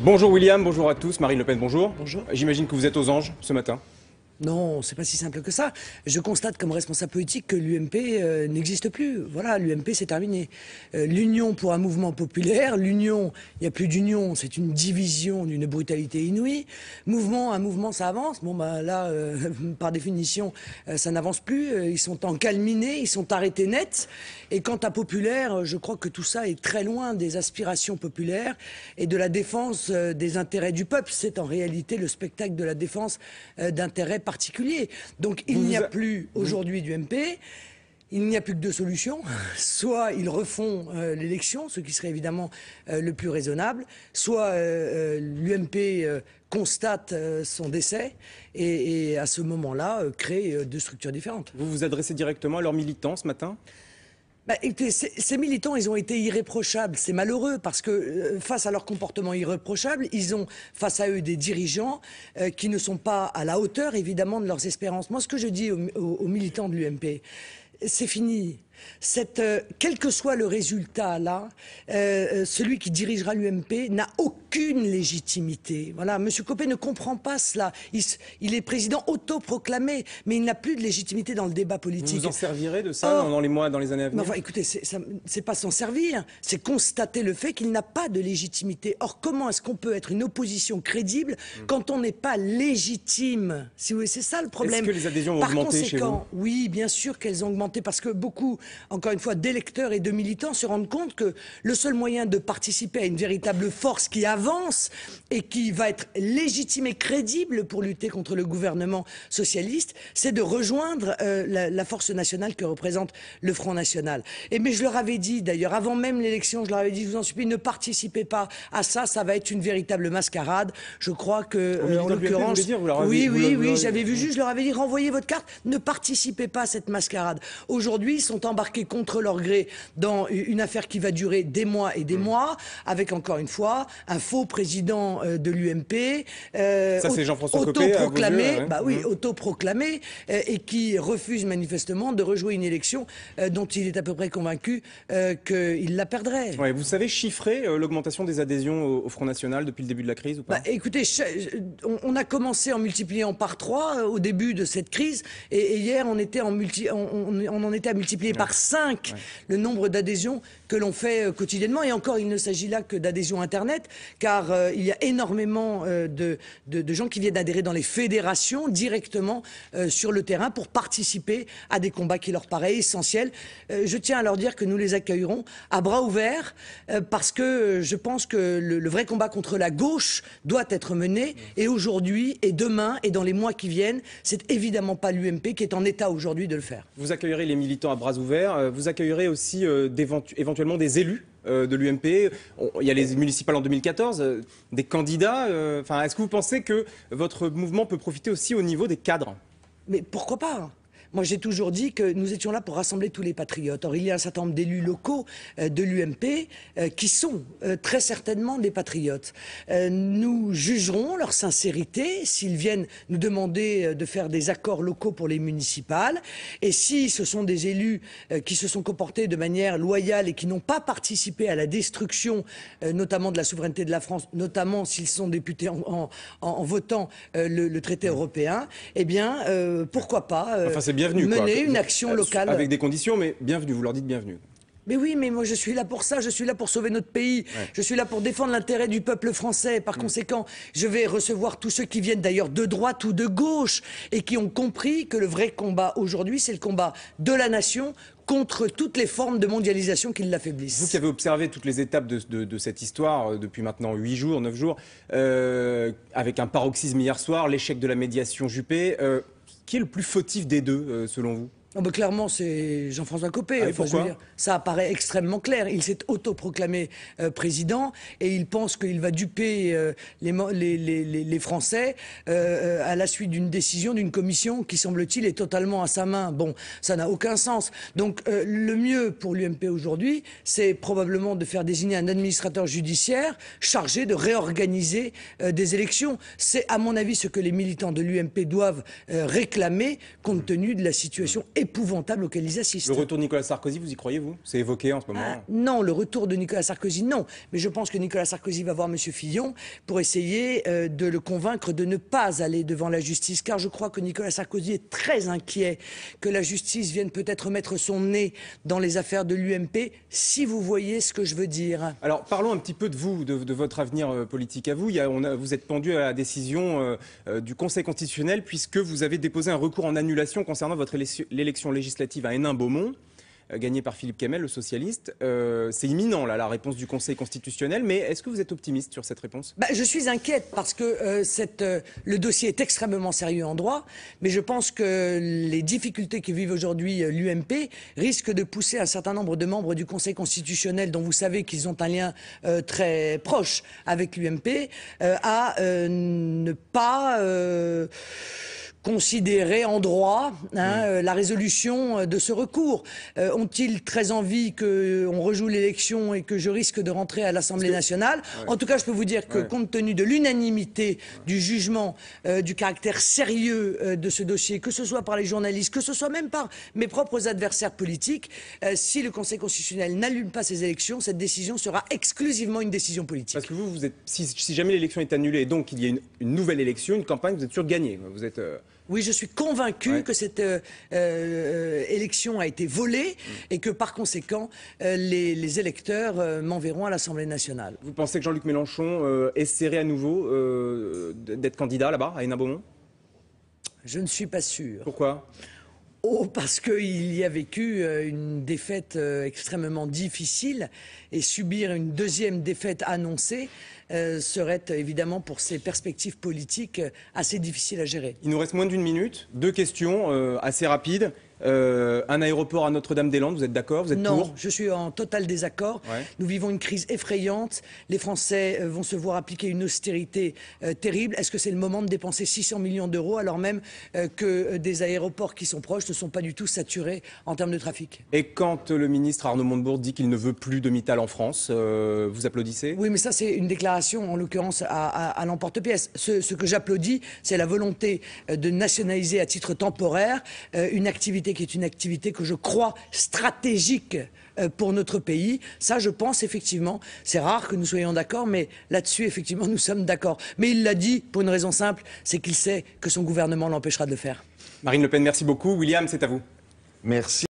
Bonjour William, bonjour à tous. Marine Le Pen, bonjour. Bonjour. J'imagine que vous êtes aux anges ce matin. Non, c'est pas si simple que ça. Je constate comme responsable politique que l'UMP n'existe plus. Voilà, l'UMP c'est terminé. L'union pour un mouvement populaire, l'union, il n'y a plus d'union, c'est une division d'une brutalité inouïe. Un mouvement ça avance. Bon bah là, par définition, ça n'avance plus. Ils sont encalminés, ils sont arrêtés net. Et quant à populaire, je crois que tout ça est très loin des aspirations populaires et de la défense des intérêts du peuple. C'est en réalité le spectacle de la défense d'intérêts particulier. Donc il n'y a plus aujourd'hui d'UMP, il n'y a plus que deux solutions. Soit ils refont l'élection, ce qui serait évidemment le plus raisonnable, soit l'UMP constate son décès et à ce moment-là crée deux structures différentes. Vous vous adressez directement à leurs militants ce matin ? Bah, écoutez, ces militants, ils ont été irréprochables. C'est malheureux parce que face à leur comportement irréprochable, ils ont face à eux des dirigeants qui ne sont pas à la hauteur, évidemment, de leurs espérances. Moi, ce que je dis aux militants de l'UMP, c'est fini. Quel que soit le résultat là, celui qui dirigera l'UMP n'a aucune légitimité. Voilà, Monsieur Copé ne comprend pas cela. Il est président autoproclamé, mais il n'a plus de légitimité dans le débat politique. Vous vous en servirez de ça dans les mois, dans les années à venir ? Enfin, écoutez, c'est pas s'en servir, c'est constater le fait qu'il n'a pas de légitimité. Or, comment est-ce qu'on peut être une opposition crédible quand on n'est pas légitime? Si vous voulez, c'est ça le problème. Est-ce que les adhésions ont augmenté chez vous ? Oui, bien sûr qu'elles ont augmenté parce que beaucoup, encore une fois, d'électeurs et de militants se rendent compte que le seul moyen de participer à une véritable force qui avance et qui va être légitime et crédible pour lutter contre le gouvernement socialiste, c'est de rejoindre la force nationale que représente le Front National. Mais je leur avais dit, d'ailleurs, avant même l'élection, je leur avais dit, je vous en supplie, ne participez pas à ça, ça va être une véritable mascarade. Je crois que, en l'occurrence... Oui, j'avais vu juste, je leur avais dit, renvoyez votre carte, ne participez pas à cette mascarade. Aujourd'hui, ils sont embarqués contre leur gré dans une affaire qui va durer des mois et des mois, avec, encore une fois, un faux président de l'UMP, ça c'est Jean-François Copé, autoproclamé, autoproclamé, et qui refuse manifestement de rejouer une élection dont il est à peu près convaincu qu'il la perdrait. Ouais, vous savez chiffrer l'augmentation des adhésions au Front National depuis le début de la crise ou pas ? Écoutez, on a commencé en multipliant par 3 au début de cette crise, et hier on en était à multiplier par 5 le nombre d'adhésions que l'on fait quotidiennement. Et encore, il ne s'agit là que d'adhésions Internet, car il y a énormément de gens qui viennent adhérer dans les fédérations directement sur le terrain pour participer à des combats qui leur paraissent essentiels. Je tiens à leur dire que nous les accueillerons à bras ouverts parce que je pense que le vrai combat contre la gauche doit être mené, et aujourd'hui et demain et dans les mois qui viennent, c'est évidemment pas l'UMP qui est en état aujourd'hui de le faire. Vous accueillerez les militants à bras ouverts, vous accueillerez aussi éventuellement des élus de l'UMP. Il y a les municipales en 2014, des candidats. Est-ce que vous pensez que votre mouvement peut profiter aussi au niveau des cadres ? Mais pourquoi pas ? Moi, j'ai toujours dit que nous étions là pour rassembler tous les patriotes. Or, il y a un certain nombre d'élus locaux de l'UMP qui sont très certainement des patriotes. Nous jugerons leur sincérité s'ils viennent nous demander de faire des accords locaux pour les municipales. Et si ce sont des élus qui se sont comportés de manière loyale et qui n'ont pas participé à la destruction, notamment de la souveraineté de la France, notamment s'ils sont députés en votant le traité européen, eh bien, pourquoi pas mener une action locale. Avec des conditions, mais bienvenue, vous leur dites bienvenue. Mais oui, mais moi je suis là pour ça, je suis là pour sauver notre pays, je suis là pour défendre l'intérêt du peuple français. Par conséquent, je vais recevoir tous ceux qui viennent d'ailleurs de droite ou de gauche et qui ont compris que le vrai combat aujourd'hui, c'est le combat de la nation contre toutes les formes de mondialisation qui l'affaiblissent. Vous qui avez observé toutes les étapes de cette histoire depuis maintenant 8 jours, 9 jours, avec un paroxysme hier soir, l'échec de la médiation Juppé, qui est le plus fautif des deux, selon vous ? Clairement, c'est Jean-François Copé. Pourquoi ? Ça apparaît extrêmement clair. Il s'est autoproclamé président et il pense qu'il va duper les Français à la suite d'une décision d'une commission qui, semble-t-il, est totalement à sa main. Bon, ça n'a aucun sens. Donc, le mieux pour l'UMP aujourd'hui, c'est probablement de faire désigner un administrateur judiciaire chargé de réorganiser des élections. C'est, à mon avis, ce que les militants de l'UMP doivent réclamer compte tenu de la situation épouvantable auquel ils assistent. Le retour de Nicolas Sarkozy, vous y croyez, vous? C'est évoqué en ce moment. Non, le retour de Nicolas Sarkozy, non. Mais je pense que Nicolas Sarkozy va voir M. Fillon pour essayer de le convaincre de ne pas aller devant la justice. Car je crois que Nicolas Sarkozy est très inquiet que la justice vienne peut-être mettre son nez dans les affaires de l'UMP, si vous voyez ce que je veux dire. Alors, parlons un petit peu de vous, de votre avenir politique à vous. Vous êtes pendu à la décision du Conseil constitutionnel puisque vous avez déposé un recours en annulation concernant votre l'élection législative à Hénin-Beaumont, gagnée par Philippe Kamel, le socialiste. C'est imminent, là, la réponse du Conseil constitutionnel, mais est-ce que vous êtes optimiste sur cette réponse? Je suis inquiète parce que le dossier est extrêmement sérieux en droit, mais je pense que les difficultés que vivent aujourd'hui l'UMP risquent de pousser un certain nombre de membres du Conseil constitutionnel, dont vous savez qu'ils ont un lien très proche avec l'UMP, à ne pas considérer en droit la résolution de ce recours. Ont-ils très envie qu'on rejoue l'élection et que je risque de rentrer à l'Assemblée nationale? En tout cas, je peux vous dire que compte tenu de l'unanimité du jugement, du caractère sérieux de ce dossier, que ce soit par les journalistes, que ce soit même par mes propres adversaires politiques, si le Conseil constitutionnel n'annule pas ces élections, cette décision sera exclusivement une décision politique. Parce que vous êtes, si jamais l'élection est annulée et donc il y a une nouvelle élection, une campagne, vous êtes sûr de gagner. Vous êtes... Oui, je suis convaincu que cette élection a été volée et que par conséquent, les électeurs m'enverront à l'Assemblée nationale. Vous pensez que Jean-Luc Mélenchon essaierait à nouveau d'être candidat là-bas, à Hénin-Beaumont? Je ne suis pas sûr. Pourquoi? Parce qu'il y a vécu une défaite extrêmement difficile et subir une deuxième défaite annoncée serait évidemment pour ses perspectives politiques assez difficile à gérer. Il nous reste moins d'une minute. Deux questions assez rapides. Un aéroport à Notre-Dame-des-Landes, vous êtes d'accord? Vous êtes Non, pour? je suis en total désaccord. Nous vivons une crise effrayante. Les Français vont se voir appliquer une austérité terrible. Est-ce que c'est le moment de dépenser 600 millions d'euros alors même que des aéroports qui sont proches ne sont pas du tout saturés en termes de trafic? Et quand le ministre Arnaud Montebourg dit qu'il ne veut plus de Mittal en France, vous applaudissez? Oui, mais ça c'est une déclaration en l'occurrence à l'emporte-pièce. Ce que j'applaudis, c'est la volonté de nationaliser à titre temporaire une activité qui est une activité que je crois stratégique pour notre pays. Ça, je pense effectivement, c'est rare que nous soyons d'accord, mais là-dessus, effectivement, nous sommes d'accord. Mais il l'a dit pour une raison simple, c'est qu'il sait que son gouvernement l'empêchera de le faire. Marine Le Pen, merci beaucoup. William, c'est à vous. Merci.